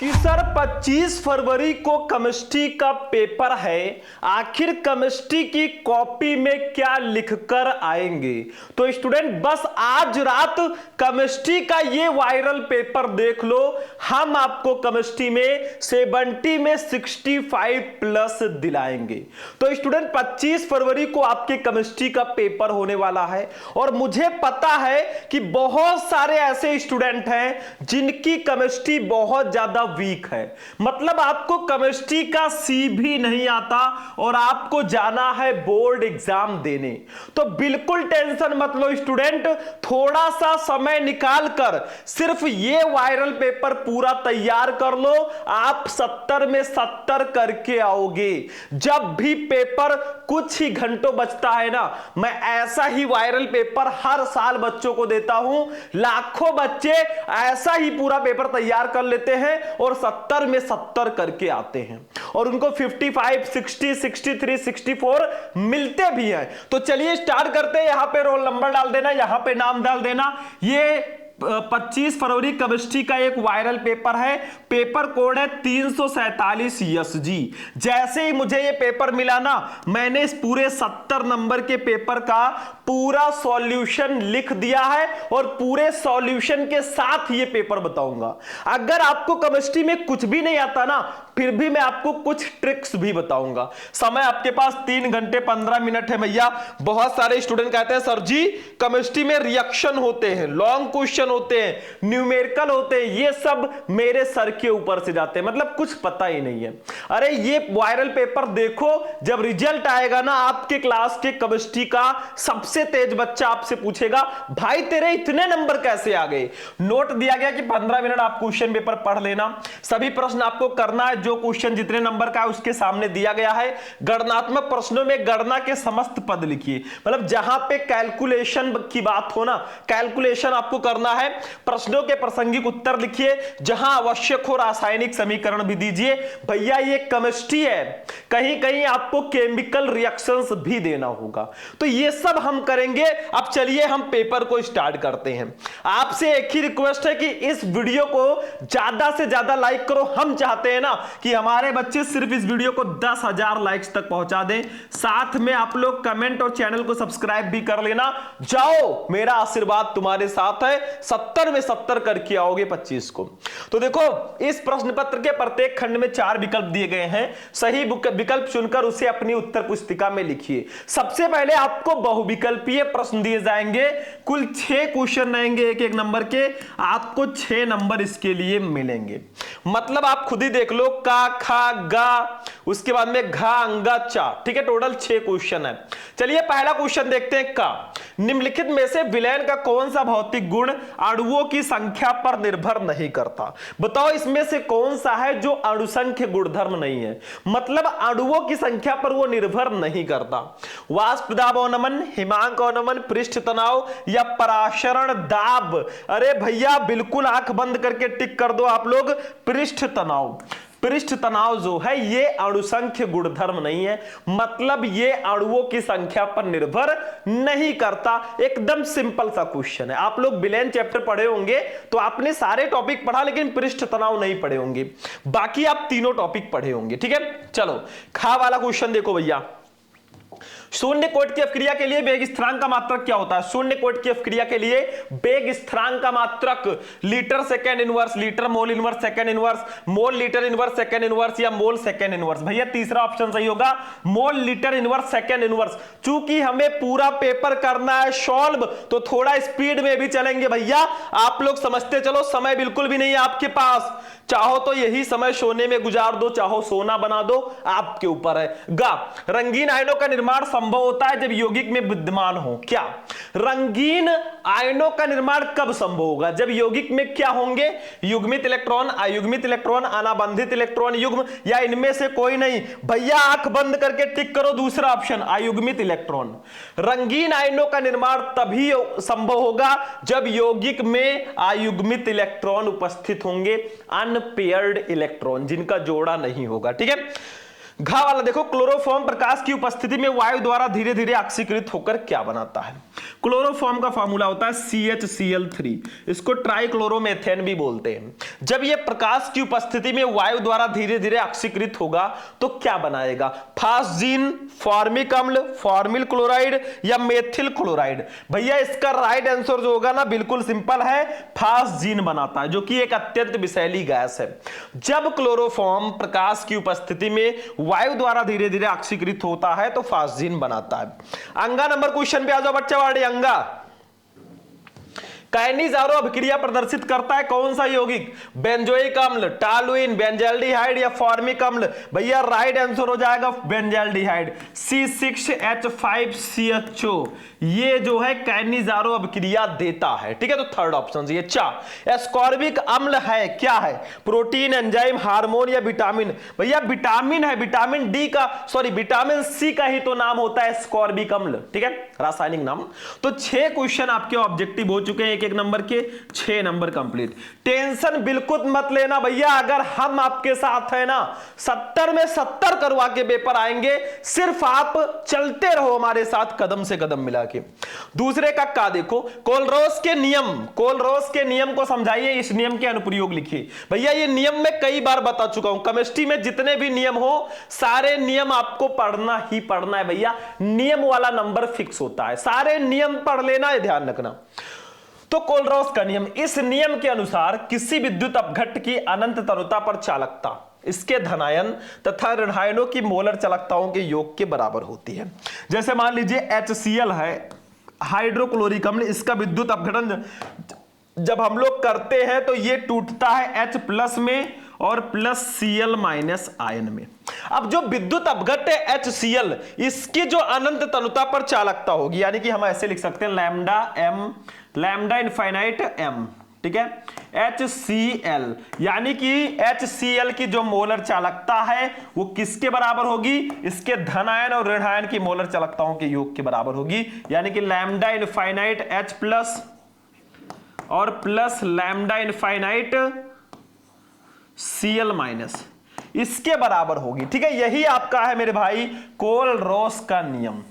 कि सर 25 फरवरी को केमिस्ट्री का पेपर है, आखिर केमिस्ट्री की कॉपी में क्या लिखकर आएंगे। तो स्टूडेंट बस आज रात केमिस्ट्री का ये वायरल पेपर देख लो, हम आपको केमिस्ट्री में 70 में 65 प्लस दिलाएंगे। तो स्टूडेंट 25 फरवरी को आपके केमिस्ट्री का पेपर होने वाला है और मुझे पता है कि बहुत सारे ऐसे स्टूडेंट हैं जिनकी केमिस्ट्री बहुत ज्यादा वीक है, मतलब आपको केमिस्ट्री का सी भी नहीं आता और आपको जाना है बोर्ड एग्जाम देने। तो बिल्कुल टेंशन मत लो स्टूडेंट, थोड़ा सा समय निकाल कर सिर्फ ये वायरल पेपर पूरा तैयार कर लो, आप 70 में 70 करके आओगे। जब भी पेपर कुछ ही घंटों बचता है ना, मैं ऐसा ही वायरल पेपर हर साल बच्चों को देता हूं। लाखों बच्चे ऐसा ही पूरा पेपर तैयार कर लेते हैं और 70 में 70 करके आते हैं और उनको 55, 60, 63, 64 मिलते भी हैं। तो चलिए स्टार्ट करते हैं। यहां पे रोल नंबर डाल देना, यहां पे नाम डाल देना। ये 25 फरवरी केमिस्ट्री का एक वायरल पेपर है, पेपर कोड है 347 SG। जैसे ही मुझे ये पेपर मिला ना, मैंने इस पूरे 70 नंबर के पेपर का पूरा सॉल्यूशन लिख दिया है और पूरे सॉल्यूशन के साथ ये पेपर बताऊंगा। अगर आपको केमिस्ट्री में कुछ भी नहीं आता ना, फिर भी मैं आपको कुछ ट्रिक्स भी बताऊंगा। समय आपके पास 3 घंटे 15 मिनट है भैया। बहुत सारे स्टूडेंट कहते हैं सर जी केमिस्ट्री में रिएक्शन होते हैं, लॉन्ग क्वेश्चन होते हैं, न्यूमेरिकल होते हैं, ये सब मेरे सर के ऊपर से जाते हैं, मतलब कुछ पता ही नहीं है। अरे ये वायरल पेपर देखो, जब रिजल्ट आएगा ना आपके क्लास के केमिस्ट्री का, सबसे तेज बच्चा आपसे पूछेगा भाई तेरे इतने नंबर कैसे आ गए। नोट दिया गया कि 15 मिनट आप क्वेश्चन पेपर पढ़ लेना, सभी प्रश्न आपको करना है, जो क्वेश्चन जितने नंबर का है उसके सामने दिया गया है। गणनात्मक प्रश्नों में गणना के समस्त पद लिखिए, मतलब जहां पे कैलकुलेशन की बात हो ना, कैलकुलेशन आपको करना है। प्रश्नों के प्रासंगिक उत्तर लिखिए, जहां आवश्यक हो रासायनिक समीकरण भी दीजिए। भैया ये केमिस्ट्री है, कहीं कहीं आपको केमिकल रिएक्शंस भी देना होगा, तो ये सब हम करेंगे। अब चलिए हम पेपर को स्टार्ट करते हैं। आपसे एक ही रिक्वेस्ट है कि इस वीडियो को ज्यादा से ज्यादा लाइक करो। हम चाहते हैं ना कि हमारे बच्चे सिर्फ इस वीडियो को 10,000 लाइक्स तक पहुंचा दें। साथ में आप लोग कमेंट और चैनल को सब्सक्राइब भी कर लेना। जाओ, मेरा आशीर्वाद तुम्हारे साथ है, 70 में 70 करके आओगे 25 को। तो देखो इस प्रश्न पत्र के प्रत्येक खंड में 4 विकल्प दिए गए हैं, सही विकल्प चुनकर उसे अपनी उत्तर पुस्तिका में लिखिए। सबसे पहले आपको बहुविकल्पीय प्रश्न दिए जाएंगे, कुल 6 क्वेश्चन रहेंगे एक एक नंबर के, आपको 6 नंबर इसके लिए मिलेंगे। मतलब आप खुद ही देख लो, का खा गा, उसके बाद में घा अंगा चा, ठीक है, टोटल 6 क्वेश्चन है। चलिए पहला क्वेश्चन देखते हैं। का निम्नलिखित में से विलयन का कौन सा भौतिक गुण अणुओं की संख्या पर निर्भर नहीं करता। बताओ इसमें से कौन सा है जो अणुसंख्य गुणधर्म नहीं है, मतलब अणुओं की संख्या पर वो निर्भर नहीं करता। वाष्प दाब अवनमन, हिमांक अवनमन, पृष्ठ तनाव या पराशरण दाब। अरे भैया बिल्कुल आंख बंद करके टिक कर दो आप लोग, पृष्ठ तनाव। पृष्ठ तनाव जो है ये अणुसंख्य गुणधर्म नहीं है, मतलब ये अणुओं की संख्या पर निर्भर नहीं करता। एकदम सिंपल सा क्वेश्चन है। आप लोग विलयन चैप्टर पढ़े होंगे तो आपने सारे टॉपिक पढ़ा, लेकिन पृष्ठ तनाव नहीं पढ़े होंगे, बाकी आप तीनों टॉपिक पढ़े होंगे। ठीक है, चलो खा वाला क्वेश्चन देखो भैया। शून्य कोट की अपक्रिया के लिए वेग स्थिरांक का मात्रक क्या होता है। शून्य कोट की अपक्रिया के लिए वेग स्थिरांक का मात्रक litre second inverse, litre mole inverse second inverse, mole litre inverse second inverse या मोल सेकंड इनवर्स। भैया तीसरा ऑप्शन सही होगा, mole litre inverse second inverse. चूंकि हमें पूरा पेपर करना है सॉल्व, तो थोड़ा स्पीड में भी चलेंगे भैया। आप लोग समझते चलो, समय बिल्कुल भी नहीं है आपके पास। चाहो तो यही समय सोने में गुजार दो, चाहो सोना बना दो, आपके ऊपर है। गा रंगीन आयनों का निर्माण संभव होता है जब यौगिक में विद्यमान हो। क्या रंगीन आयनों का निर्माण कब संभव होगा, जब यौगिक में क्या होंगे, युग्मित इलेक्ट्रॉन, अयुग्मित इलेक्ट्रॉन, अनाबंधित इलेक्ट्रॉन युग्म, या इनमें से कोई नहीं। भैया आंख बंद करके टिक करो दूसरा ऑप्शन, अयुग्मित इलेक्ट्रॉन। रंगीन आयनों का निर्माण तभी संभव होगा जब यौगिक में अयुग्मित इलेक्ट्रॉन उपस्थित होंगे, अनपेयर्ड इलेक्ट्रॉन, जिनका जोड़ा नहीं होगा। ठीक है, घा वाला देखो, क्लोरोफॉर्म प्रकाश की उपस्थिति में वायु द्वारा धीरे धीरे ऑक्सीकृत होकर क्या बनाता है। क्लोरोफॉर्म का फार्मूला होता है CHCl3, इसको ट्राइक्लोरोमेथेन भी बोलते हैं। जब यह प्रकाश की उपस्थिति में वायु द्वारा धीरे धीरे ऑक्सीकृत होगा तो क्या बनाएगा? फास्जीन, फॉर्मिक अम्ल, फॉर्मिल क्लोराइड या मेथिल क्लोराइड? भैया इसका राइट आंसर जो होगा ना बिल्कुल सिंपल है, फास्जीन बनाता है, जो कि एक अत्यंत विषैली गैस है। जब क्लोरोफॉर्म प्रकाश की उपस्थिति में वायु द्वारा धीरे धीरे ऑक्सीकृत होता है तो फास्जीन बनाता है। अंगा नंबर क्वेश्चन पे आ जाओ बच्चा। अंगा काइनेज अभिक्रिया प्रदर्शित करता है कौन सा यौगिक? बेंजोइक अम्ल, टॉलुइन, बेंजाल्डिहाइड या फॉर्मिक अम्ल? भैया राइट आंसर हो जाएगा बेंजाल्डिहाइड, C6H5CHO। ये जो है काइनेज अभिक्रिया देता है, ठीक है। तो थर्ड ऑप्शन ये चा। एस्कॉर्बिक अम्ल है क्या है? प्रोटीन, एंजाइम, हार्मोन या विटामिन? भैया विटामिन है, विटामिन डी का, सॉरी विटामिन सी का ही तो नाम होता है एस्कॉर्बिक अम्ल, ठीक है, रासायनिक नाम। तो 6 क्वेश्चन आपके ऑब्जेक्टिव हो चुके हैं, एक नंबर के 6 नंबर कंप्लीट। टेंशन बिल्कुल मत लेना भैया, अगर हम आपके साथ है ना 70 में 70 करवा के पेपर आएंगे, सिर्फ आप चलते रहो हमारे साथ कदम से कदम मिला के। दूसरे का देखो, कोलरोस के नियम को समझाइए, इस नियम के अनुप्रयोग लिखिए। भैया ये नियम मैं कई बार बता चुका हूं, केमिस्ट्री में जितने भी नियम हो सारे नियम आपको पढ़ना ही पढ़ना है भैया, नियम वाला नंबर फिक्स होता है, सारे नियम पढ़ लेना, ध्यान रखना। तो कोलरोस का नियम, इस नियम के अनुसार किसी विद्युत अपघट्ट की अनंत तरुता पर चालकता इसके धनायन तथा ऋणायनों की मोलर चालकताओं के योग के बराबर होती है। जैसे मान लीजिए HCl है, हाइड्रोक्लोरिक अम्ल, इसका विद्युत अपघटन जब हम लोग करते हैं तो ये टूटता है H+ में और +Cl- आयन में। अब जो विद्युत अपघट्ट है HCl, इसकी जो अनंत तनुता पर चालकता होगी, यानी कि हम ऐसे लिख सकते हैं लैम्डा इनफाइनाइट m, ठीक है, HCl, यानी कि HCl की जो मोलर चालकता है वो किसके बराबर होगी? इसके धनायन और ऋणायन की मोलर चालकताओं के योग के बराबर होगी, यानी कि लैम्डा इनफाइनाइट H+ और प्लस लैम्डा इनफाइनाइट Cl-, इसके बराबर होगी, ठीक है। यही आपका है मेरे भाई कोलरोस का नियम।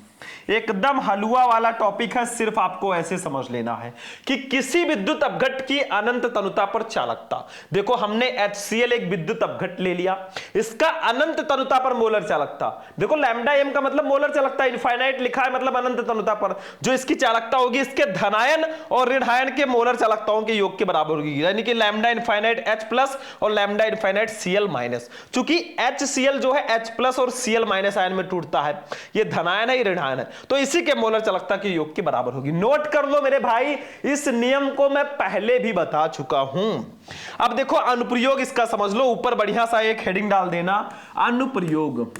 एकदम हलवा वाला टॉपिक है, सिर्फ आपको ऐसे समझ लेना है कि किसी विद्युत अपघट्ट की अनंत तनुता पर चालकता। देखो हमने HCl एक विद्युत अपघट्ट ले लिया, इसका अनंत तनुता पर मोलर चालकता, देखो लैम्डा m का मतलब मोलर चालकता, इनफाइनाइट लिखा है मतलब अनंत तनुता पर, जो इसकी चालकता होगी इसके धनायन और ऋणायन के मोलर चालकताओं के योग के बराबर होगी, यानी कि लैम्डा इनफाइनाइट H+ और लैम्डा इनफाइनाइट Cl-। चूंकि HCl जो है H+ और Cl- आयन में टूटता है, ये धनायन है, ये ऋणायन है, तो इसी के मोलर चालकता के योग के बराबर होगी। नोट कर लो मेरे भाई, इस नियम को मैं पहले भी बता चुका हूं। अब देखो अनुप्रयोग इसका समझ लो, ऊपर बढ़िया सा एक हेडिंग डाल देना, अनुप्रयोग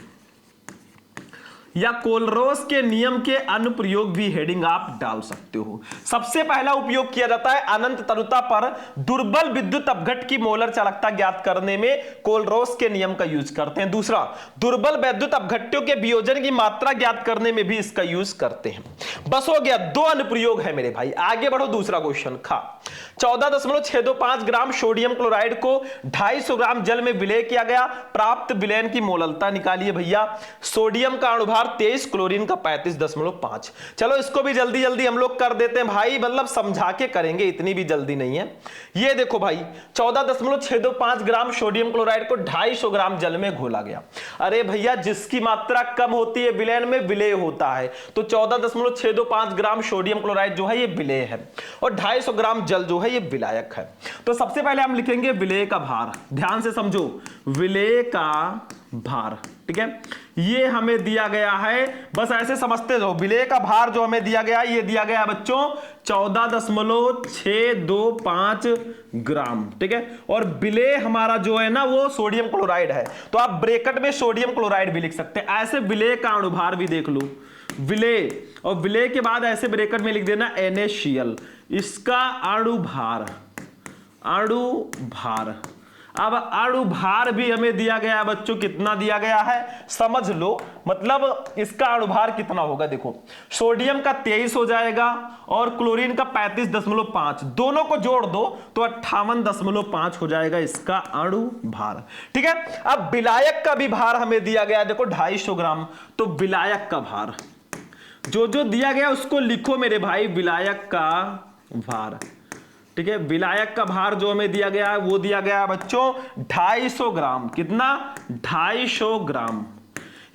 या कोलरोस के नियम के अनुप्रयोग भी हेडिंग आप डाल सकते हो। सबसे पहला उपयोग किया जाता है अनंत तनुता पर दुर्बल विद्युत अपघट्ट की मोलर चालकता ज्ञात करने में कोलरोस के नियम का यूज करते हैं। दूसरा, दुर्बल विद्युत अपघट्टों के वियोजन की मात्रा ज्ञात करने में भी इसका यूज करते हैं। बस हो गया, 2 अनुप्रयोग है मेरे भाई। आगे बढ़ो, दूसरा क्वेश्चन खा। 14.625 ग्राम सोडियम क्लोराइड को 250 ग्राम जल में विलय किया गया, प्राप्त विलयन की मोललता निकालिए भैया। सोडियम का अणुभार 23, क्लोरीन का 35.5। चलो इसको भी जल्दी जल्दी हम लोग कर देते हैं भाई, मतलब समझा के करेंगे, इतनी भी जल्दी नहीं है। ये देखो भाई 14.625 ग्राम सोडियम क्लोराइड को 250 ग्राम जल में घोला गया। अरे भैया जिसकी मात्रा कम होती है विलयन में विलय होता है, तो 14.625 ग्राम सोडियम क्लोराइड जो है ये विलय है और 250 ग्राम जल जो है ये विलायक है। तो सबसे पहले हम लिखेंगे विलय का भार, ध्यान से समझो, विलय का भार, ठीक है, ये हमें दिया गया है, बस ऐसे समझते रहो। विलय का भार जो हमें दिया गया, ये दिया गया बच्चों 14.625 ग्राम, ठीक है, और विलय हमारा जो है ना वो सोडियम क्लोराइड है, तो आप ब्रैकेट में सोडियम क्लोराइड भी लिख सकते हैं। ऐसे विलय का अणुभार भी देख लो, विलय, और विलय के बाद ऐसे ब्रैकेट में लिख देना NaCl, इसका अणुभार, अणुभार। अब अणुभार भी हमें दिया गया है बच्चों, कितना दिया गया है समझ लो, मतलब इसका अणुभार कितना होगा, देखो सोडियम का 23 हो जाएगा और क्लोरीन का 35.5, दोनों को जोड़ दो तो 58.5 हो जाएगा इसका अणुभार, ठीक है। अब विलायक का भी भार हमें दिया गया, देखो 250 ग्राम, तो विलायक का भार जो जो दिया गया उसको लिखो मेरे भाई। विलायक का भार, ठीक है, विलायक का भार जो हमें दिया गया है वो दिया गया है बच्चों 250 ग्राम। कितना? 250 ग्राम।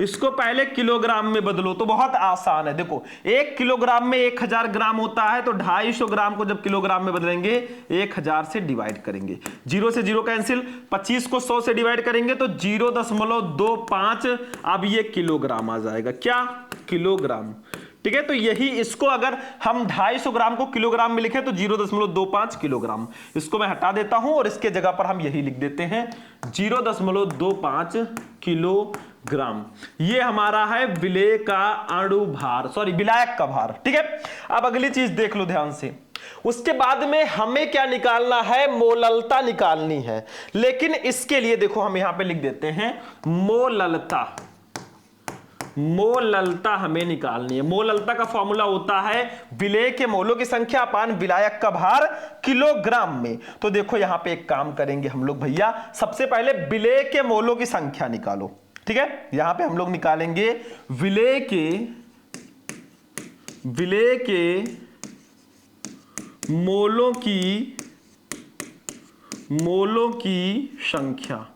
इसको पहले किलोग्राम में बदलो तो बहुत आसान है। देखो 1 किलोग्राम में 1000 ग्राम होता है, तो 250 ग्राम को जब किलोग्राम में बदलेंगे 1000 से डिवाइड करेंगे, 0 से 0 कैंसिल, 25 को 100 से डिवाइड करेंगे तो 0.25। अब ये किलोग्राम आ जाएगा। क्या? किलोग्राम। ठीक है, तो यही इसको अगर हम 250 ग्राम को किलोग्राम में लिखें तो 0.25 किलोग्राम। इसको मैं हटा देता हूं और इसके जगह पर हम यही लिख देते हैं 0.25 किलोग्राम। ये हमारा है विलेय का अणु भार, सॉरी विलायक का भार। ठीक है, अब अगली चीज देख लो ध्यान से। उसके बाद में हमें क्या निकालना है? मोललता निकालनी है। लेकिन इसके लिए देखो हम यहां पे लिख देते हैं मोललता। मोललता हमें निकालनी है। मोललता का फॉर्मूला होता है विलेय के मोलों की संख्या अपान विलायक का भार किलोग्राम में। तो देखो यहां पे एक काम करेंगे हम लोग भैया, सबसे पहले विलेय के मोलों की संख्या निकालो। ठीक है, यहां पे हम लोग निकालेंगे विलेय के मोलों की संख्या।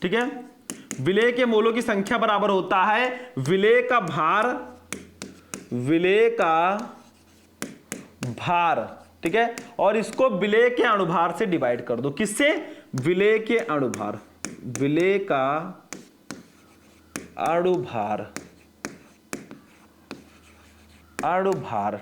ठीक है, विलेय के मोलों की संख्या बराबर होता है विलेय का भार। ठीक है, और इसको विलेय के अणुभार से डिवाइड कर दो। किससे? विलेय के अणुभार, विलेय का अणुभार।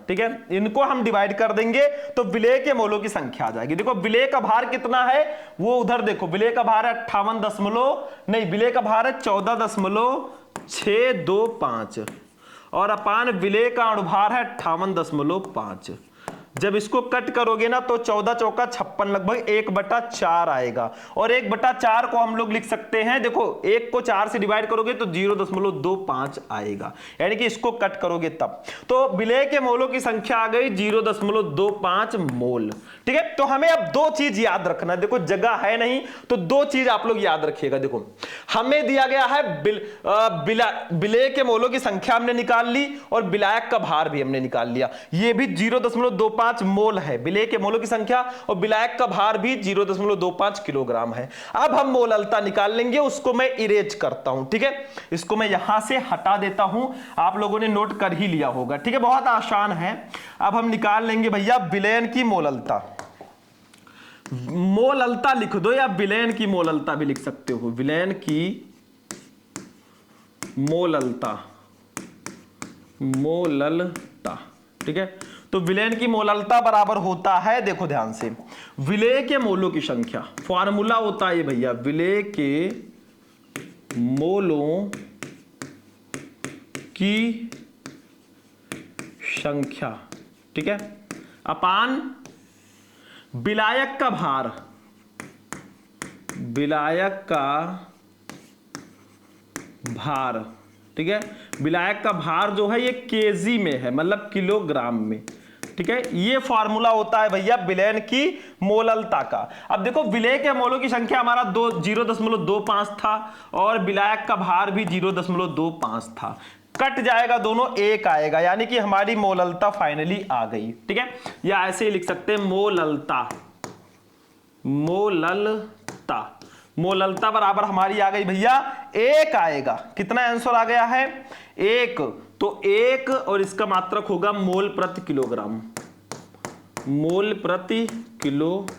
ठीक है, इनको हम डिवाइड कर देंगे तो विलेय के मोलों की संख्या आ जाएगी। देखो विलेय का भार कितना है वो उधर देखो, विलेय का भार है 14.625 और अपान विलेय का अणुभार है 58.5। जब इसको कट करोगे ना तो 14 चौका 56, लगभग 1/4 आएगा। और 1/4 को हम लोग लिख सकते हैं, देखो 1 को 4 से डिवाइड करोगे तो 0.25 आएगा, यानी कि इसको कट करोगे तब। तो विलेय के मोलों की संख्या आ गई 0.25 मोल। ठीक है, तो हमें अब दो चीज याद रखना है। देखो जगह है नहीं तो दो चीज आप लोग याद रखिएगा। देखो हमें दिया गया है विलेय के मोलों की संख्या हमने निकाल ली और विलायक का भार भी हमने निकाल लिया। ये भी 0.25 मोल है विलेय के मोलों की संख्या, और विलायक का भार भी 0.25 किलोग्राम है। अब हम मोललता निकाल लेंगे, उसको मैं इरेज करता हूं। ठीक है, इसको मैं यहां से हटा देता हूं, आप लोगों ने नोट कर ही लिया होगा। ठीक है, बहुत आसान है। अब हम निकाल लेंगे भैया विलयन की मोललता। मोललता लिख दो या विलयन की मोललता भी लिख सकते हो। विलयन की मोललता। ठीक है, तो विलयन की मोललता बराबर होता है, देखो ध्यान से, विलेय के मोलों की संख्या। फॉर्मूला होता है भैया विलेय के मोलों की संख्या। ठीक है, अपान विलायक का भार। विलायक का भार। ठीक है, विलायक का भार जो है ये केजी में है, मतलब किलोग्राम में। ठीक है, ये फॉर्मूला होता है भैया विलयन की मोललता का। अब देखो विलेय के मोलों की संख्या हमारा 0.25 था और विलायक का भार भी 0.25 था। कट जाएगा दोनों, 1 आएगा, यानी कि हमारी मोललता फाइनली आ गई। ठीक है, या ऐसे ही लिख सकते हैं मोललता। मोललता बराबर हमारी आ गई भैया 1 आएगा। कितना आंसर आ गया है? 1। तो 1 और इसका मात्रक होगा मोल प्रति किलोग्राम। मोल प्रति किलोग्राम।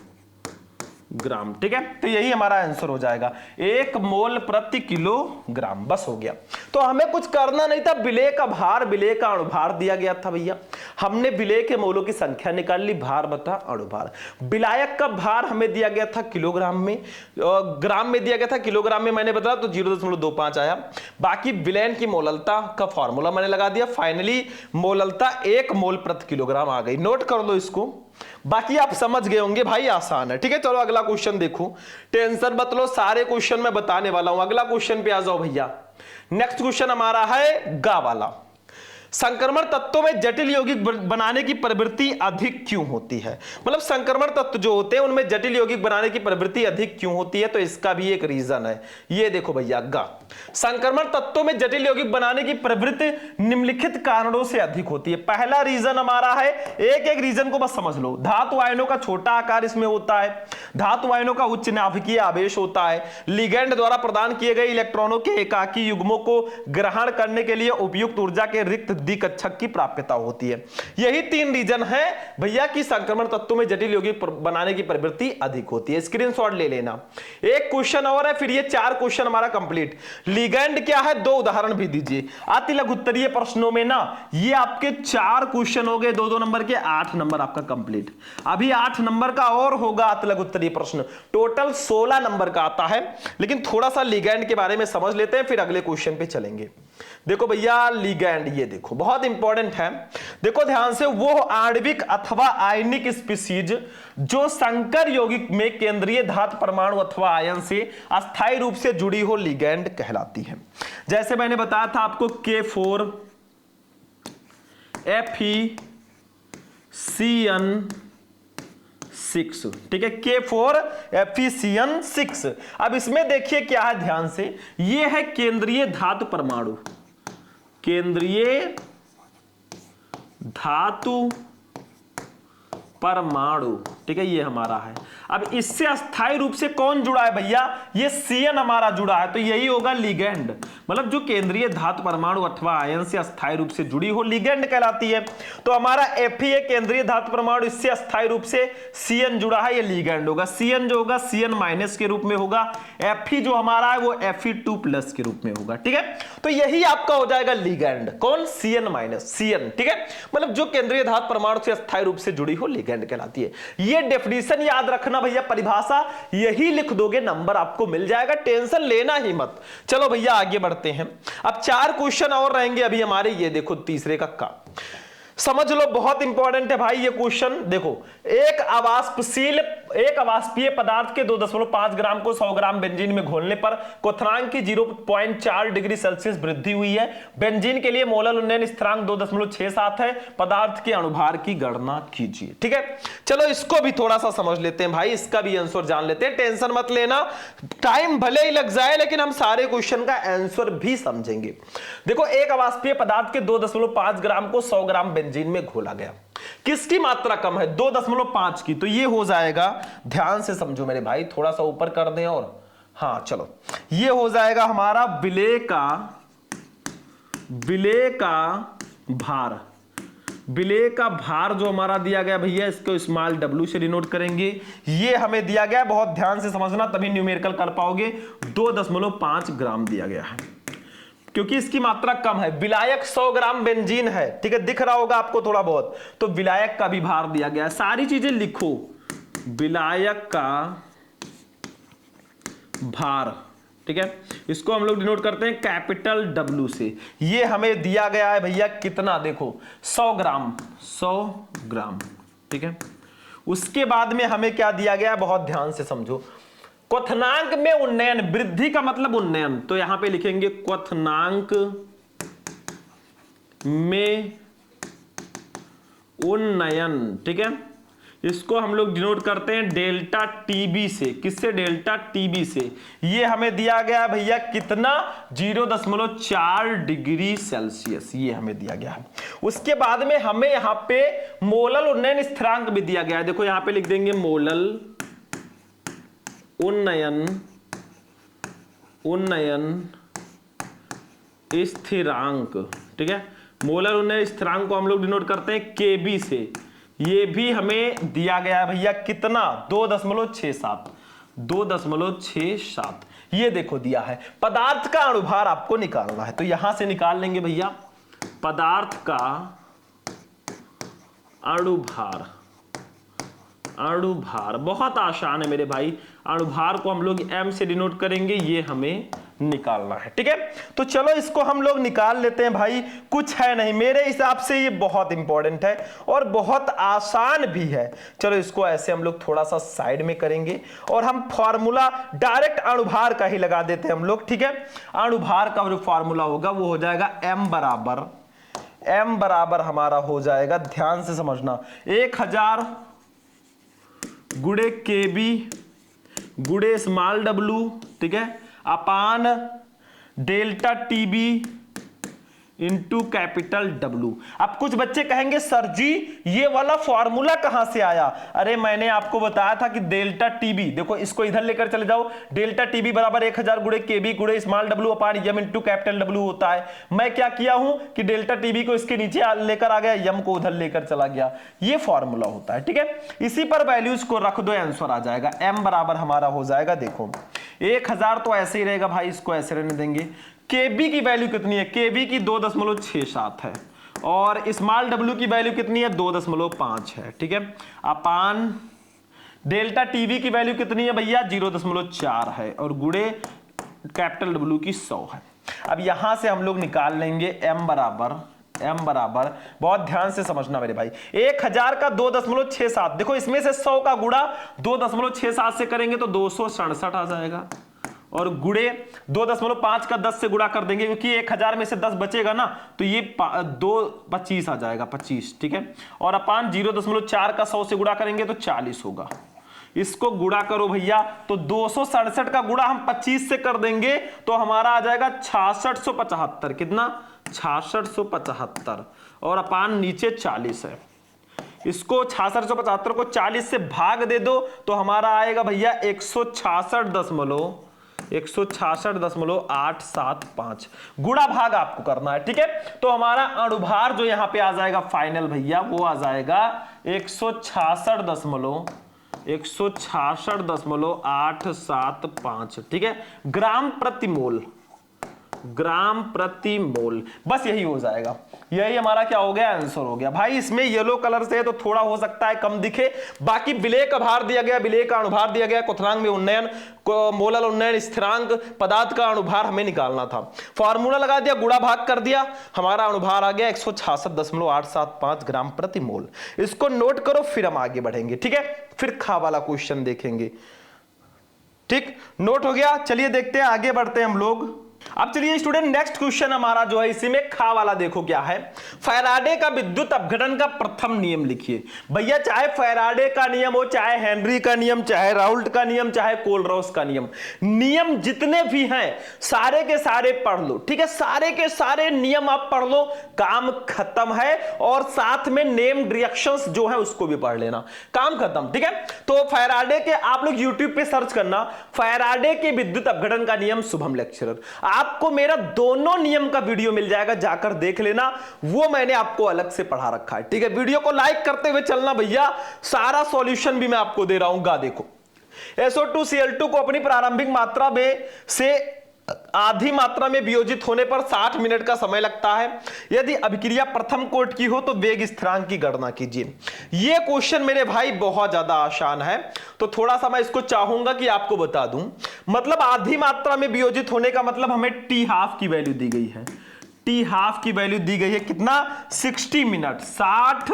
ठीक है, तो यही हमारा आंसर हो जाएगा, 1 मोल प्रति किलोग्राम। बस हो गया। तो हमें कुछ करना नहीं था, विलेय का भार, विलेय का अणुभार दिया गया था भैया, हमने विलेय के मोलों की संख्या निकाल ली, भार बता अणुभार। विलायक का भार हमें दिया गया था किलोग्राम में, ग्राम में दिया गया था, किलोग्राम में मैंने बताया तो 0.25 आया। बाकी विलयन की मोललता का फॉर्मूला मैंने लगा दिया, फाइनली मोललता 1 मोल प्रति किलोग्राम आ गई। नोट कर लो इसको, बाकी आप समझ गए होंगे भाई, आसान है। ठीक है, चलो अगला क्वेश्चन देखो, टेंशन मत लो, सारे क्वेश्चन मैं बताने वाला हूं। अगला क्वेश्चन पे आ जाओ भैया। नेक्स्ट क्वेश्चन हमारा है गा वाला। संक्रमण तत्वों में जटिल यौगिक बनाने की प्रवृत्ति अधिक क्यों होती है? मतलब संक्रमण तत्व जो होते हैं उनमें जटिल यौगिक बनाने की प्रवृत्ति अधिक क्यों होती है? तो इसका भी एक रीजन है, ये देखो भैया गा। संक्रमण तत्वों में जटिल यौगिक बनाने की प्रवृत्ति निम्नलिखित कारणों से अधिक होती है। पहला रीजन हमारा है, एक एक रीजन को बस समझ लो। धातु आयनों का छोटा आकार इसमें होता है, धातु आयनों का उच्च नाभिकीय आवेश होता है, लिगैंड द्वारा प्रदान किए गए इलेक्ट्रॉनों के एकाकी युग्मों को ग्रहण करने के लिए उपयुक्त ऊर्जा के रिक्त द्विकक्षक की प्राप्यता होती है। यही 3 रीजन है भैया कि संक्रमण तत्वों में जटिल यौगिक बनाने की प्रवृत्ति अधिक होती है। स्क्रीनशॉट ले लेना। एक क्वेश्चन और है, फिर ये 4 क्वेश्चन हमारा कंप्लीट। लिगैंड क्या है, 2 उदाहरण भी दीजिए। अति लघु उत्तरीय प्रश्नों में ना ये आपके 4 क्वेश्चन हो गए, 2-2 नंबर के, 8 नंबर आपका कंप्लीट। अभी 8 नंबर का और होगा अति लघु उत्तरीय प्रश्न, टोटल 16 नंबर का आता है। लेकिन थोड़ा सा लिगैंड के बारे में समझ लेते हैं, फिर अगले क्वेश्चन पे चलेंगे। देखो भैया लिगैंड, ये देखो बहुत इंपॉर्टेंट है। देखो ध्यान से, वो आणविक अथवा आयनिक स्पीशीज जो संकर यौगिक में केंद्रीय धातु परमाणु अथवा आयन से अस्थायी रूप से जुड़ी हो लिगैंड कहलाती है। जैसे मैंने बताया था आपको K4 FeCN6, ठीक है, K4 FeCN6। अब इसमें देखिए क्या है, ध्यान से, ये है केंद्रीय धातु परमाणु, केंद्रीय धातु परमाणु, ठीक है, ये हमारा है। अब इससे अस्थायी रूप से कौन जुड़ा है भैया, ये CN हमारा जुड़ा है, तो यही होगा लिगैंड। मतलब जो केंद्रीय धातु परमाणु अथवा आयन से अस्थायी रूप से जुड़ी हो लिगैंड कहलाती है। तो हमारा Fe है केंद्रीय धातु परमाणु, इससे अस्थायी रूप से CN जुड़ा है, ये लिगैंड होगा। CN जो होगा CN- के रूप में होगा, Fe जो हमारा है वो Fe2+ के रूप में होगा, ठीक है। तो यही आपका हो जाएगा लिगैंड, कौन, CN-, ठीक है। मतलब जो केंद्रीय धातु परमाणु से अस्थायी रूप से जुड़ी हो लिगैंड कहलाती है। ये डेफिनेशन याद रखना भैया, परिभाषा यही लिख दोगे, नंबर आपको मिल जाएगा, टेंशन लेना ही मत। चलो भैया आगे बढ़ते हैं। अब 4 क्वेश्चन और रहेंगे अभी हमारे, ये देखो तीसरे का समझ लो, बहुत इंपॉर्टेंट है भाई ये क्वेश्चन। देखो, एक अवाष्पीय पदार्थ के 2.5 ग्राम को 100 ग्राम बेंजीन में घोलने पर क्वथनांक की 0.4 डिग्री सेल्सियस वृद्धि हुई है। बेंजीन के लिए मोलल उन्नयन स्थिरांक 2.67 है। पदार्थ के अणुभार की गणना कीजिए, ठीक है। चलो इसको भी थोड़ा सा समझ लेते हैं भाई, इसका भी आंसर जान लेते हैं, टेंशन मत लेना, टाइम भले ही लग जाए लेकिन हम सारे क्वेश्चन का आंसर भी समझेंगे। देखो, एक अवाष्पीय पदार्थ के 2.5 ग्राम को 100 ग्राम बेंजीन में घोला गया, किसकी मात्रा कम है, 2.5 की, तो ये हो जाएगा, ध्यान से समझो मेरे भाई, थोड़ा सा ऊपर कर दें और हाँ चलो, ये हो जाएगा हमारा विलेय का भार जो हमारा दिया गया भैया, इसको स्मॉल w से डिनोट करेंगे। ये हमें दिया गया, बहुत ध्यान से समझना तभी न्यूमेरिकल कर पाओगे, 2.5 ग्राम दिया गया है, क्योंकि इसकी मात्रा कम है। विलायक 100 ग्राम बेंजीन है, ठीक है, दिख रहा होगा आपको थोड़ा बहुत, तो विलायक का भी भार दिया गया है। सारी चीजें लिखो, विलायक का भार, ठीक है, इसको हम लोग डिनोट करते हैं कैपिटल W से। ये हमें दिया गया है भैया कितना, देखो 100 ग्राम, ठीक है। उसके बाद में हमें क्या दिया गया है, बहुत ध्यान से समझो, क्वथनांक में उन्नयन, वृद्धि का मतलब उन्नयन, तो यहां पे लिखेंगे क्वथनांक में उन्नयन, ठीक है। इसको हम लोग डिनोट करते हैं डेल्टा TB से, किससे, डेल्टा TB से। ये हमें दिया गया भैया कितना, 0.4 डिग्री सेल्सियस, ये हमें दिया गया है। उसके बाद में हमें यहां पे मोलल उन्नयन स्थिरांक भी दिया गया है, देखो यहां पे लिख देंगे मोलल उन्नयन स्थिरांक, ठीक है। मोलर उन्नयन स्थिरांक को हम लोग डिनोट करते हैं KB से। ये भी हमें दिया गया भैया कितना, 2.67, ये देखो दिया है। पदार्थ का अणुभार आपको निकालना है, तो यहां से निकाल लेंगे भैया, पदार्थ का अणुभार बहुत आसान है मेरे भाई, अणुभार को हम लोग m से डिनोट करेंगे, ये हमें निकालना है, ठीक है। तो चलो इसको हम लोग निकाल लेते हैं भाई, कुछ है नहीं मेरे हिसाब से, ये बहुत इंपॉर्टेंट है और बहुत आसान भी है। चलो इसको ऐसे हम लोग थोड़ा सा साइड में करेंगे और हम फॉर्मूला डायरेक्ट अणुभार का ही लगा देते हैं हम लोग, ठीक है। अणुभार का जो फॉर्मूला होगा वो हो जाएगा m बराबर m बराबर हमारा हो जाएगा, ध्यान से समझना, 1000 गुड़े KB गुड़े स्मॉल w, ठीक है, अपान delta TB into capital W। अब कुछ बच्चे कहेंगे सर जी ये वाला फॉर्मूला कहां से आया? अरे मैंने आपको बताया था कि डेल्टा TB, देखो इसको इधर लेकर चले जाओ, डेल्टा TB बराबर 1000 गुड़े KB गुड़े स्मॉल w अपान यम इंटू कैपिटल W होता है। मैं क्या किया हूं कि डेल्टा TB को इसके नीचे लेकर आ गया, यम को उधर लेकर चला गया, ये फॉर्मूला होता है, ठीक है। इसी पर वैल्यूज को रख दो, आंसर आ जाएगा। m बराबर हमारा हो जाएगा, देखो 1000 तो ऐसे ही रहेगा भाई, इसको ऐसे रहने देंगे। KB की वैल्यू कितनी है? KB की 2.67 है और स्मॉल w की वैल्यू कितनी है? 2.5 है, ठीक है, अपान डेल्टा TB की वैल्यू कितनी है भैया? 0.4 है और गुड़े कैपिटल W की 100 है। अब यहां से हम लोग निकाल लेंगे m बराबर, बहुत ध्यान से समझना मेरे भाई, 1000 का 2.67, देखो इसमें से 100 का गुड़ा 2.67 से करेंगे तो 267 आ जाएगा और गुड़े 2.5 का 10 से गुड़ा कर देंगे क्योंकि 1000 में से 10 बचेगा ना, तो ये 25 आ जाएगा, 25, ठीक है, और अपान 0.4 का 100 से गुड़ा करेंगे तो 40 होगा। इसको गुड़ा करो भैया, तो 267 का गुड़ा हम 25 से कर देंगे तो हमारा आ जाएगा 6675, कितना? 6675 और अपान नीचे 40 है। इसको 6675 को 40 से भाग दे दो तो हमारा आएगा भैया 166.875 गुणा भाग आपको करना है, ठीक है। तो हमारा अणुभार जो यहां पे आ जाएगा फाइनल भैया, वो आ जाएगा 166.875, ठीक है, ग्राम प्रति मोल, बस यही हो जाएगा। यही हमारा क्या हो गया? आंसर हो गया भाई। इसमें येलो कलर से है तो थोड़ा हो सकता है कम दिखे, बाकी विलेय का भार दिया गया, विलेय का अणुभार दिया गया, क्वथनांक में उन्नयन, मोलल उन्नयन, स्थिरांक, पदार्थ का अणुभार हमें निकालना था। फॉर्मूला लगा दिया, गुणा भाग कर दिया, हमारा अणुभार आ गया 166.875 ग्राम प्रति मोल। इसको नोट करो, फिर हम आगे बढ़ेंगे, ठीक है, फिर खा वाला क्वेश्चन देखेंगे, ठीक, नोट हो गया। चलिए देखते हैं, आगे बढ़ते हैं हम लोग। अब चलिए स्टूडेंट, नेक्स्ट क्वेश्चन हमारा जो है इसी में खा वाला, देखो क्या है, फैराडे का विद्युत अपघटन का प्रथम नियम लिखिए। भैया चाहे फैराडे का नियम हो, चाहे हेनरी का नियम, चाहे राउल्ट का नियम, चाहे कोलरॉस का नियम, नियम जितने भी हैं सारे के सारे पढ़ लो, ठीक है, सारे के सारे नियम आप पढ़ लो, काम खत्म है। और साथ में नेम्ड रिएक्शंस जो है उसको भी पढ़ लेना, काम खत्म, ठीक है। तो फैराडे के आप लोग यूट्यूब पे सर्च करना, फैराडे के विद्युत अपघटन का नियम, शुभम लेक्चरर, आपको मेरा दोनों नियम का वीडियो मिल जाएगा, जाकर देख लेना, वो मैंने आपको अलग से पढ़ा रखा है, ठीक है। वीडियो को लाइक करते हुए चलना भैया, सारा सॉल्यूशन भी मैं आपको दे रहा हूं, गा देखो। SO2Cl2 को अपनी प्रारंभिक मात्रा में से आधी मात्रा में वियोजित होने पर 60 मिनट का समय लगता है। यदि अभिक्रिया प्रथम कोट की हो तो वेग स्थिरांक की गणना कीजिए। यह क्वेश्चन मेरे भाई बहुत ज्यादा आसान है, तो थोड़ा सा मैं इसको चाहूंगा कि आपको बता दूं। मतलब आधी मात्रा में वियोजित होने का मतलब हमें T½ की वैल्यू दी गई है, T½ की वैल्यू दी गई है कितना? 60 मिनट, 60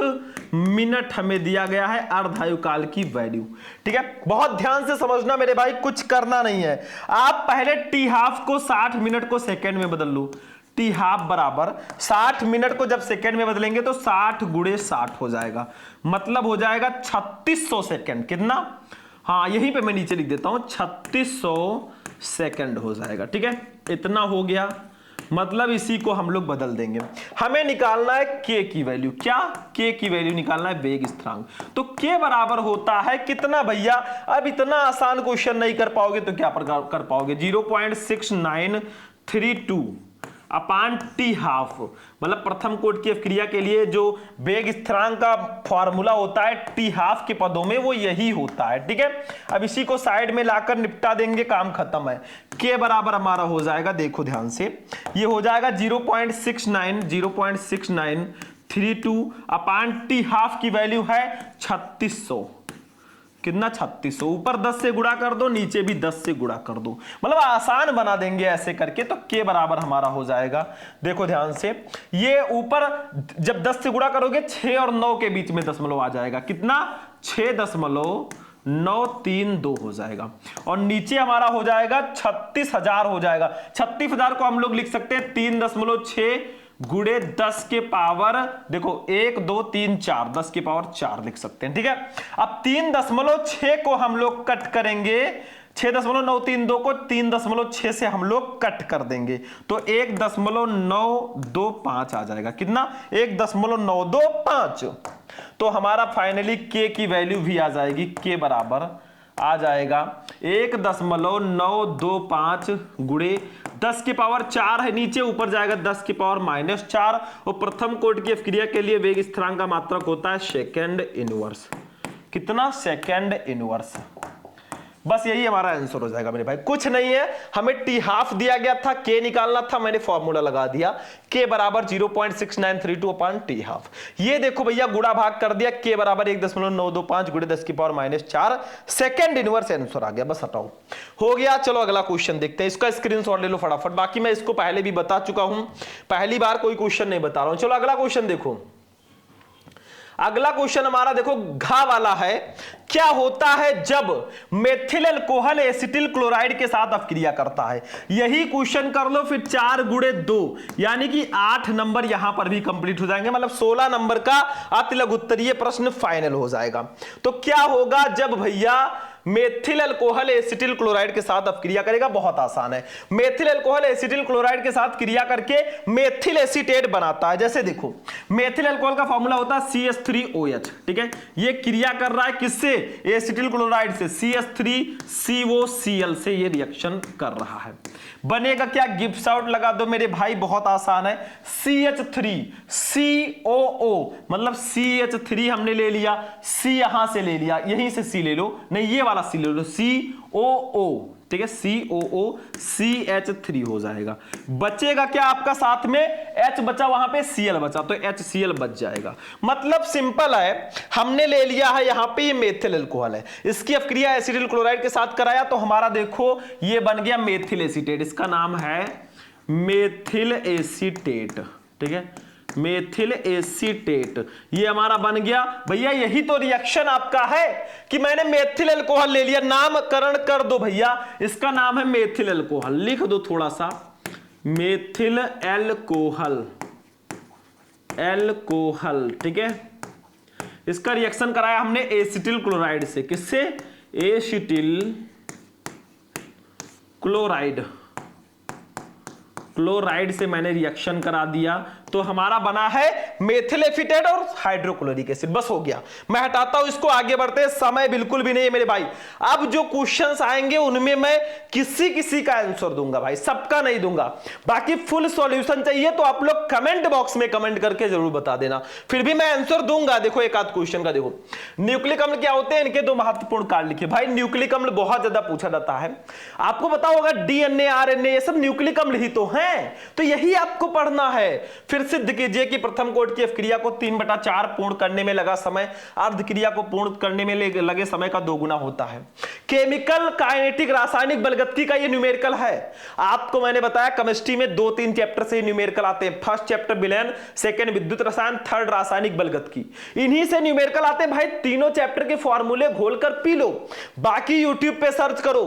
मिनट हमें दिया गया है अर्धायु काल की वैल्यू, ठीक है। बहुत ध्यान से समझना मेरे भाई, कुछ करना नहीं है, आप पहले T½ को 60 मिनट को सेकंड में बदल लो। T½ बराबर 60 मिनट को जब सेकंड में बदलेंगे तो 60 गुणे 60 हो जाएगा, मतलब हो जाएगा 3600 सेकंड, कितना? हाँ यहीं पे मैं नीचे लिख देता हूं, 3600 सेकंड हो जाएगा, ठीक है, इतना हो गया। मतलब इसी को हम लोग बदल देंगे, हमें निकालना है K की वैल्यू, क्या? K की वैल्यू निकालना है, वेग स्थिरांक। तो K बराबर होता है कितना भैया? अब इतना आसान क्वेश्चन नहीं कर पाओगे तो क्या कर पाओगे? 0.6932 अपान T½ मतलब प्रथम कोट की अभिक्रिया के लिए जो वेग स्थिरांक का फॉर्मूला होता है T½ के पदों में, वो यही होता है, ठीक है। अब इसी को साइड में लाकर निपटा देंगे, काम खत्म है। K बराबर हमारा हो जाएगा, देखो ध्यान से, ये हो जाएगा 0.6932 अपान T½ की वैल्यू है 3600, कितना? 3600, ऊपर 10 से गुणा कर दो, नीचे भी 10 से गुणा कर दो, मतलब आसान बना देंगे ऐसे करके। तो K बराबर हमारा हो जाएगा, देखो ध्यान से, ये ऊपर जब 10 से गुणा करोगे 6 और 9 के बीच में दशमलव आ जाएगा, कितना? 6.932 हो जाएगा, और नीचे हमारा हो जाएगा 36,000 हो जाएगा। 36,000 को हम लोग लिख सकते हैं 3.6 गुणे 10 के पावर, देखो 1 2 3 4, 10 के पावर 4 लिख सकते हैं, ठीक है। अब 3.6 को हम लोग कट करेंगे, 6.932 को 3.6 से हम लोग कट कर देंगे तो 1.925 आ जाएगा। कितना? 1.925। तो हमारा फाइनली के की वैल्यू भी आ जाएगी, के बराबर आ जाएगा 1.925 गुणे 10 की पावर 4 है नीचे, ऊपर जाएगा 10 की पावर -4। और प्रथम कोटि की अपक्रिया के लिए वेग स्थिरांक का मात्रक होता है सेकंड इनवर्स। कितना? Second inverse. बस यही हमारा आंसर हो जाएगा मेरे भाई, कुछ नहीं है। हमें टी हाफ दिया गया था, के निकालना था, मैंने फॉर्मूला लगा दिया, के बराबर 0.6932 अपॉन टी हाफ। ये देखो भैया गुणा भाग कर दिया, के बराबर 1.925 गुणे 10 की पावर -4, सेकंड इनवर्स आंसर आ गया। बस हटाओ, हो गया। चलो अगला क्वेश्चन देखते हैं, इसका स्क्रीनशॉट ले लो फटाफट। बाकी मैं इसको पहले भी बता चुका हूं, पहली बार कोई क्वेश्चन नहीं बता रहा हूं। चलो अगला क्वेश्चन देखो। अगला क्वेश्चन हमारा देखो घा वाला है। क्या होता है जब मेथिल अल्कोहल एसिटिल क्लोराइड के साथ अपक्रिया करता है? यही क्वेश्चन कर लो, फिर 4 गुणे 2 यानी कि 8 नंबर यहां पर भी कंप्लीट हो जाएंगे, मतलब 16 नंबर का अति लघु उत्तरीय प्रश्न फाइनल हो जाएगा। तो क्या होगा जब भैया मेथिल अल्कोहल एसिटिल क्लोराइड के साथ अपक्रिया करेगा? बहुत आसान है। मेथिल अल्कोहल एसिटिल क्लोराइड के साथ क्रिया करके मेथिल एसीटेट बनाता है। जैसे देखो मेथिल अल्कोहल का फॉर्मूला होता है CH3OH, ठीक है। ये क्रिया कर रहा है किससे? एसिटिल क्लोराइड से, CH3COCl से ये रिएक्शन कर रहा है। बनेगा क्या? गिब्स आउट लगा दो मेरे भाई, बहुत आसान है। CH3COO मतलब CH3 हमने ले लिया, C यहां से ले लिया, यहीं से C ले लो, नहीं ये वाला C ले लो, COO, ठीक है, COO CH3 हो जाएगा। बचेगा क्या आपका? साथ में H बचा, वहां पे Cl बचा, तो HCl बच जाएगा। मतलब सिंपल है, हमने ले लिया है यहां पे ये मेथिल अल्कोहल है, इसकी अपक्रिया एसिटिल क्लोराइड के साथ कराया तो हमारा देखो ये बन गया मेथिल एसीटेट। इसका नाम है मेथिल एसीटेट, ठीक है, मेथिल एसीटेट। ये हमारा बन गया भैया। यही तो रिएक्शन आपका है कि मैंने मेथिल अल्कोहल ले लिया, नामकरण कर दो भैया, इसका नाम है मेथिल अल्कोहल, लिख दो थोड़ा सा, मेथिल अल्कोहल, अल्कोहल, ठीक है। इसका रिएक्शन कराया हमने एसिटिल क्लोराइड से, किससे? एसिटिल क्लोराइड, क्लोराइड से मैंने रिएक्शन करा दिया तो हमारा बना है मेथिल एसीटेट और हाइड्रोक्लोरिक एसिड। बस हो गया, मैं हटाता हूं इसको, आगे बढ़ते हैं, समय बिल्कुल भी नहीं है मेरे भाई। अब जो क्वेश्चंस आएंगे उनमें मैं किसी किसी का आंसर दूंगा भाई, सबका नहीं दूंगा। बाकी फुल सॉल्यूशन चाहिए तो आप लोग कमेंट बॉक्स में कमेंट करके जरूर बता देना, फिर भी मैं आंसर दूंगा। देखो एक आध क्वेश्चन का देखो, न्यूक्लिक अम्ल क्या होते हैं, इनके दो महत्वपूर्ण कार्य लिखिए भाई। न्यूक्लिक अम्ल बहुत ज्यादा पूछा जाता है, आपको पता होगा DNA RNA ये सब न्यूक्लिक अम्ल ही तो हैं, तो यही आपको पढ़ना है। फिर सिद्ध कीजिए कि प्रथम कोटि की अपक्रिया को 3/4 पूर्ण करने में लगा समय अर्ध क्रिया को पूर्ण करने में लगे समय का 2 गुना होता है। केमिकल काइनेटिक रासायनिक बलगतिकी का ये न्यूमेरिकल है। आपको मैंने बताया केमिस्ट्री में 2-3 चैप्टर से न्यूमेरिकल आते हैं। फर्स्ट चैप्टर विलयन, सेकंड विद्युत रसायन, थर्ड रासायनिक बलगतिकी, इन्हीं से न्यूमेरिकल आते हैं भाई। तीनों चैप्टर के फॉर्मूले घोलकर पी लो, बाकी यूट्यूब पे सर्च करो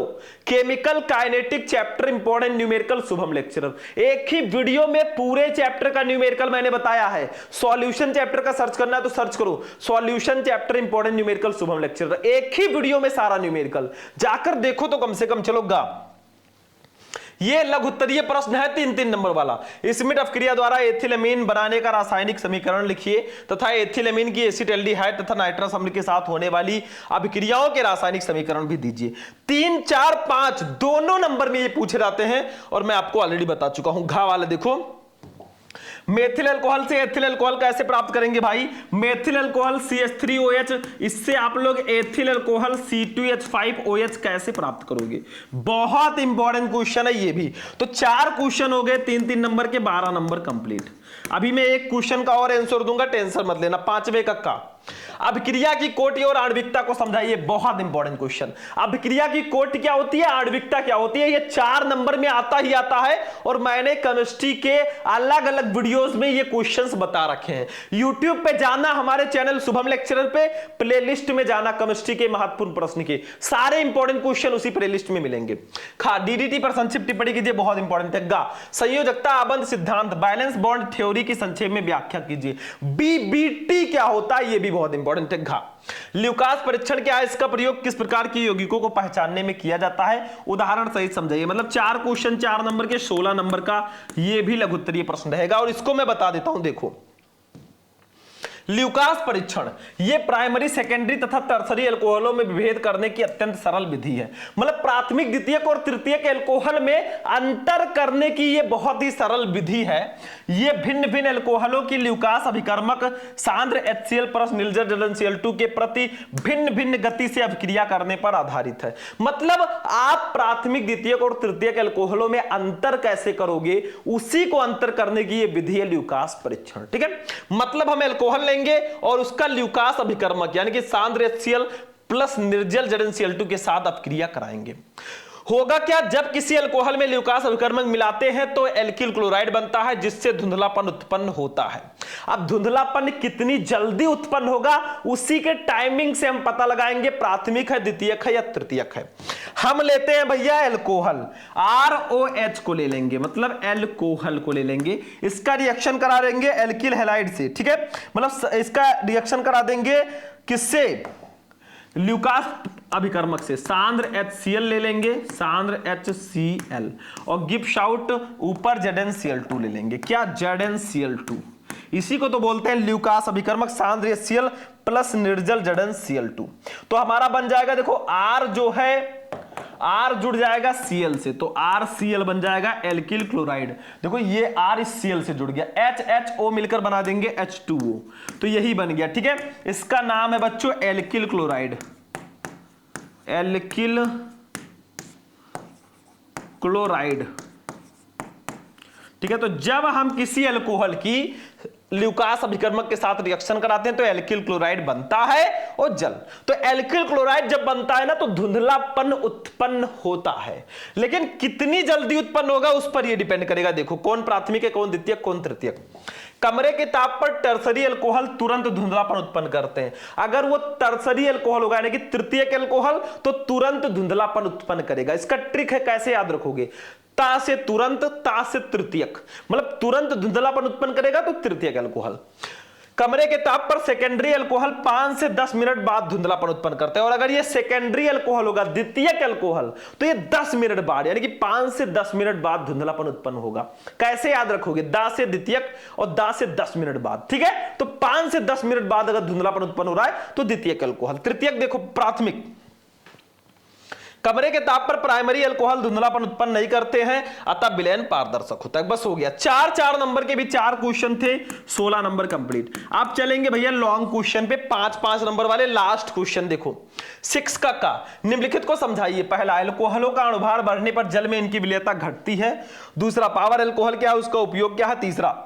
chemical kinetic chapter important numerical Shubham lecturer, एक ही वीडियो में पूरे चैप्टर का न्यूमेरिकल मैंने बताया है। सॉल्यूशन चैप्टर का सर्च करना है तो सर्च करो solution chapter important numerical Shubham lecturer, एक ही वीडियो में सारा न्यूमेरिकल, जाकर देखो तो कम से कम चलोगा। ये लघु उत्तरीय प्रश्न है 3-3 नंबर वाला। स्मिथ अपक्रिया द्वारा एथिलमीन बनाने का रासायनिक समीकरण लिखिए तथा एथिलमीन की एसिटाल्डिहाइड तथा नाइट्रस अम्ल के साथ होने वाली अभिक्रियाओं के रासायनिक समीकरण भी दीजिए। 3, 4, 5 दोनों नंबर में ये पूछे जाते हैं और मैं आपको ऑलरेडी बता चुका हूं। घा वाला देखो, मेथिल अल्कोहल से एथिल अल्कोहल कैसे प्राप्त करेंगे भाई? मेथिल अल्कोहल CH3OH, इससे आप लोग एथिल अल्कोहल C2H5OH कैसे प्राप्त करोगे? बहुत इंपॉर्टेंट क्वेश्चन है ये भी। तो 4 क्वेश्चन हो गए 3-3 नंबर के, 12 नंबर कंप्लीट। अभी मैं एक क्वेश्चन का और आंसर दूंगा, टेंशन मत लेना, 5वें का। अभिक्रिया की कोटि और आणविकता को समझाइए, बहुत इंपॉर्टेंट क्वेश्चन। अभिक्रिया की कोटि क्या होती है, आणविकता क्या होती है, ये 4 नंबर में आता ही आता है और मैंने केमिस्ट्री के अलग अलग वीडियोस में ये क्वेश्चंस बता रखे हैं। यूट्यूब पे जाना, हमारे चैनल शुभम लेक्चरर पे प्लेलिस्ट में जाना, केमिस्ट्री के महत्वपूर्ण प्रश्न के सारे इंपॉर्टेंट क्वेश्चन उसी प्लेलिस्ट में मिलेंगे। डीडीटी पर संक्षिप्त टिप्पणी कीजिए, बहुत इंपॉर्टेंट है। गा संयोजकता आबंध सिद्धांत बैलेंस बॉन्ड थ्योरी की संक्षेप में व्याख्या कीजिए। बीबीटी क्या होता है, ये भी बहुत इंपॉर्टेंट है। घा ल्यूकास परीक्षण क्या है, इसका प्रयोग किस प्रकार के यौगिकों को पहचानने में किया जाता है, उदाहरण सहित समझाइए। मतलब 4 क्वेश्चन 4 नंबर के 16 नंबर का ये भी लघु उत्तरीय प्रश्न रहेगा और इसको मैं बता देता हूं। देखो ल्यूकास परीक्षण ये प्राइमरी, सेकेंडरी तथा टर्सरी अल्कोहलों में विभेद करने की अत्यंत सरल विधि है। मतलब प्राथमिक, द्वितीयक और तृतीयक अल्कोहल में अंतर करने की ये बहुत ही सरल विधि है। ये भिन्न भिन्न अल्कोहलों की ल्यूकास अभिकर्मक सांद्र HCl प्लस निर्जल जलन Cl2 के प्रति भिन्न भिन्न गति से अभिक्रिया करने पर आधारित है। मतलब आप प्राथमिक, द्वितीयक और तृतीयक अल्कोहलों में अंतर कैसे करोगे, उसी को अंतर करने की ये विधि है ल्यूकास परीक्षण। ठीक है, मतलब हम अल्कोहल लेंगे और उसका ल्यूकास अभिकर्मक यानी कि सांद्र HCl प्लस निर्जल जलन Cl2 के साथ अपक्रिया कराएंगे। होगा क्या, जब किसी अल्कोहल में ल्यूकास अभिकर्मक मिलाते हैं तो एल्किल क्लोराइड बनता है जिससे धुंधलापन उत्पन्न होता है। अब धुंधलापन कितनी जल्दी उत्पन्न होगा उसी के टाइमिंग से हम पता लगाएंगे प्राथमिक है, द्वितीयक है या तृतीयक है। हम लेते हैं भैया एल्कोहल, ROH को ले लेंगे, मतलब एल्कोहल को ले लेंगे, इसका रिएक्शन करा देंगे एल्किल हैलाइड से। ठीक है, मतलब इसका रिएक्शन करा देंगे किससे, ल्यूकास अभिकर्मक से। सांद्र HCl ले लेंगे, सांद्र HCl, और गिब्स आउट ऊपर ZnCl2 ले लेंगे। क्या, ZnCl2, इसी को तो बोलते हैं ल्यूकास अभिकर्मक सांद्र HCl प्लस निर्जल ZnCl2। तो हमारा बन जाएगा, देखो R जो है, R जुड़ जाएगा Cl से, तो RCl बन जाएगा एल्किल क्लोराइड। देखो ये R इस Cl से जुड़ गया, HHO मिलकर बना देंगे H2O, तो यही बन गया। ठीक है, इसका नाम है बच्चों एल्किल क्लोराइड, एल्किल क्लोराइड। ठीक है, तो जब हम किसी अल्कोहल की ल्यूकास अभिकर्मक के साथ रिएक्शन कराते हैं तो एल्किल क्लोराइड बनता है और जल। तो एल्किल क्लोराइड जब बनता है ना तो धुंधलापन उत्पन्न होता है, लेकिन कितनी जल्दी उत्पन्न होगा उस पर यह डिपेंड करेगा। देखो कौन प्राथमिक है, कौन द्वितीयक, कौन तृतीयक। कमरे के ताप पर टर्सरी अल्कोहल तुरंत धुंधलापन उत्पन्न करते हैं। अगर वो टर्सरी अल्कोहल होगा यानी कि तृतीयक अल्कोहल, तो तुरंत धुंधलापन उत्पन्न करेगा। इसका ट्रिक है, कैसे याद रखोगे, ता से तुरंत, ता से तृतीयक, मतलब तुरंत धुंधलापन उत्पन्न करेगा तो तृतीयक अल्कोहल। कमरे के ताप पर सेकेंडरी अल्कोहल 5 से 10 मिनट बाद धुंधलापन उत्पन्न करते हैं, और अगर ये सेकेंडरी अल्कोहल होगा, द्वितीयक अल्कोहल, तो ये 10 मिनट बाद यानी कि 5 से 10 मिनट बाद धुंधलापन उत्पन्न होगा। कैसे याद रखोगे, दा से द्वितीयक और दा से 10 मिनट बाद। ठीक है, तो 5 से 10 मिनट बाद अगर धुंधलापन उत्पन्न हो रहा है तो द्वितीयक अल्कोहल। तृतीयक देखो प्राथमिक, कमरे के ताप पर प्राइमरी अल्कोहल धुंधलापन उत्पन्न नहीं करते हैं, अतः विलयन पारदर्शक होता है। बस हो गया, 4 नंबर के भी 4 क्वेश्चन थे, 16 नंबर कंप्लीट। आप चलेंगे भैया लॉन्ग क्वेश्चन पे, 5 नंबर वाले लास्ट क्वेश्चन देखो। 6 का निम्नलिखित को समझाइए। पहला, अल्कोहलों का अणुभार बढ़ने पर जल में इनकी विलयता घटती है। दूसरा, पावर अल्कोहल क्या है, उसका उपयोग क्या है। तीसरा,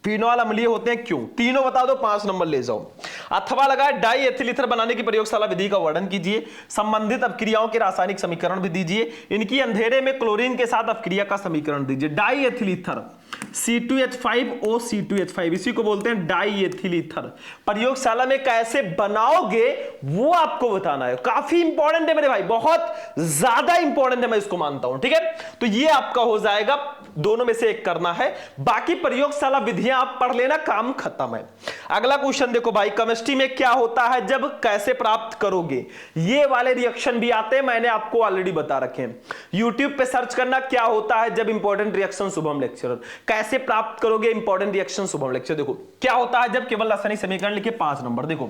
फिनॉल अम्लीय होते हैं क्यों। तीनों बता दो, 5 नंबर ले जाओ। अथवा लगाए डाई एथिल ईथर बनाने की प्रयोगशाला विधि का वर्णन कीजिए। संबंधित अपक्रियाओं के रासायनिक समीकरण भी दीजिए। इनकी अंधेरे में क्लोरीन के साथ अपक्रिया का समीकरण दीजिए। Die ethyl ether C2H5O C2H5, इसी को बोलते हैं डाई एथिल ईथर। प्रयोगशाला में कैसे बनाओगे वो आपको बताना है। काफी इंपॉर्टेंट है मेरे भाई, बहुत ज्यादा इंपॉर्टेंट है, मैं इसको मानता हूं। ठीक है, तो ये आपका हो जाएगा, दोनों में से एक करना है, बाकी प्रयोगशाला विधियां आप पढ़ लेना, काम खत्म है। अगला क्वेश्चन देखो भाई, केमिस्ट्री में क्या होता है जब कैसे प्राप्त करोगे, ये वाले रिएक्शन भी आते हैं, मैंने आपको ऑलरेडी बता रखे हैं। यूट्यूब पे सर्च करना क्या होता है जब इंपॉर्टेंट रिएक्शन शुभम लेक्चरर, कैसे प्राप्त करोगे इंपॉर्टेंट रिएक्शन शुभम लेक्चर। देखो क्या होता है जब केवल रासायनिक समीकरण लिखे, 5 नंबर देखो।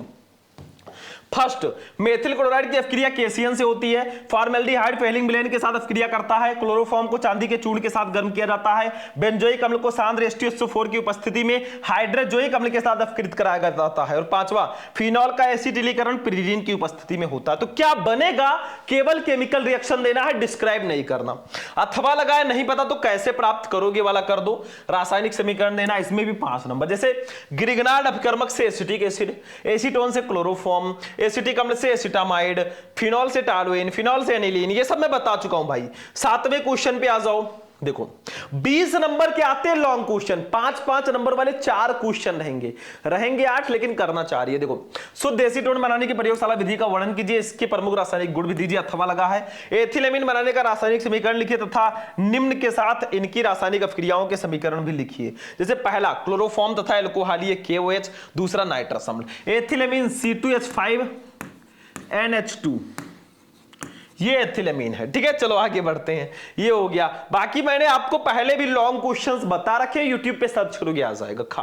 फर्स्ट, मेथिल क्लोराइड की अपक्रिया केसियन से होती है। फॉर्मेल्डिहाइड फेलिंग मिलेन के साथ अपक्रिया करता है। क्लोरोफॉर्म को चांदी के चूर्ण के साथ गर्म किया जाता है। बेंजोइक अम्ल को सांद्र H2SO4 की उपस्थिति में हाइड्रोजोइक अम्ल के साथ अपकृत कराया जाता है। और पांचवा, फिनॉल का एसिटिलीकरण पिरीडीन की उपस्थिति में होता है। तो क्या बनेगा, केवल केमिकल रिएक्शन देना है, डिस्क्राइब नहीं करना। अथवा लगाए नहीं पता तो कैसे प्राप्त करोगे वाला कर दो। रासायनिक समीकरण देना, इसमें भी 5 नंबर। जैसे ग्रिग्नार्ड अपकर्मक से एसिटिक एसिड, एसीटोन से क्लोरोफॉर्म, एसिटिक अम्ल से एसिटामाइड, फिनॉल से टॉलुएन, फिनॉल से एनिलीन, ये सब मैं बता चुका हूं भाई। 7वें क्वेश्चन पे आ जाओ। देखो 20 नंबर के आते हैं लॉन्ग क्वेश्चन, 5-5 नंबर वाले 4 क्वेश्चन रहेंगे 8, लेकिन करना चाह रही है। देखो, शुद्ध एसीटोन बनाने की प्रयोगशाला विधि का वर्णन कीजिए। इसके प्रमुख रासायनिक गुण भी दीजिए। अथवा लगा है। एथिलेमिन बनाने का रासायनिक समीकरण लिखिए तथा निम्न के साथ इनकी रासायनिक अपक्रियाओं के समीकरण भी लिखिए। जैसे पहला, क्लोरोफॉर्म तथा एल्कोहलीय KOH, दूसरा नाइट्रस अम्ल, एथिलेमिन C2H5NH2, ये एथिलेमीन है। ठीक है, चलो आगे बढ़ते हैं। ये हो गया। बाकी मैंने आपको पहले भी लॉन्ग क्वेश्चंस बता रखे, यूट्यूब पे सर्च करोगे आ जाएगा। खा,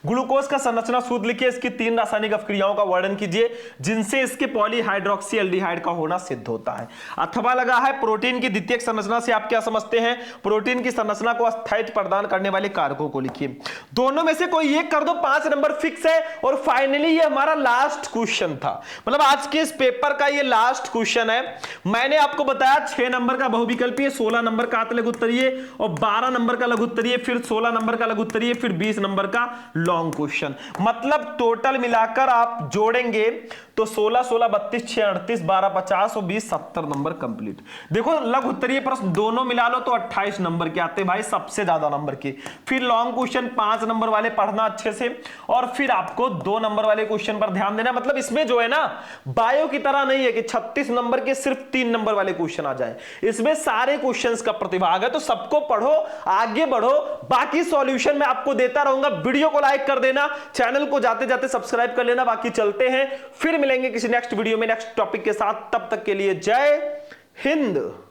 ग्लूकोज का संरचना सूत्र लिखिए। इसकी 3 रासायनिक अपक्रियाओं का वर्णन कीजिए जिनसे इसके पॉलीहाइड्रोक्सी एल्डिहाइड का होना सिद्ध होता है। अथवा लगा है। प्रोटीन की द्वितीयक संरचना से आप क्या समझते हैं? प्रोटीन की संरचना को स्थायित्व प्रदान करने वाले कारकों को लिखिए। दोनों में से कोई एक कर दो, 5 नंबर फिक्स है। और फाइनली ये हमारा लास्ट क्वेश्चन था, मतलब आज के इस पेपर का ये लास्ट क्वेश्चन है। मैंने आपको बताया 6 नंबर का बहुविकल्पीय, 16 नंबर का लघु उत्तरीय और 12 नंबर का लघु उत्तरीय, फिर 16 नंबर का लघु उत्तरीय, फिर 20 नंबर का लॉन्ग क्वेश्चन। मतलब टोटल मिलाकर आप जोड़ेंगे तो 16, 16, 32, 6, 38, 12, 50 और 20, 70 नंबर कंप्लीट। देखो लघु उत्तरीय प्रश्न दोनों मिला लो तो 28 नंबर के आते भाई, सबसे ज्यादा नंबर के। फिर लॉन्ग क्वेश्चन 5 नंबर वाले पढ़ना अच्छे से, और फिर आपको 2 नंबर वाले क्वेश्चन पर ध्यान देना। मतलब इसमें जो है ना, बायो की तरह नहीं है कि 36 नंबर के सिर्फ 3 नंबर वाले क्वेश्चन आ जाए। इसमें सारे क्वेश्चंस का प्रतिभाग है, तो सबको पढ़ो, आगे बढ़ो। बाकी सॉल्यूशन मैं आपको देता रहूंगा। वीडियो को लाइक कर देना, चैनल को जाते जाते सब्सक्राइब कर लेना। बाकी चलते हैं, फिर मिलेंगे किसी नेक्स्ट वीडियो में नेक्स्ट टॉपिक के साथ। तब तक के लिए जय हिंद।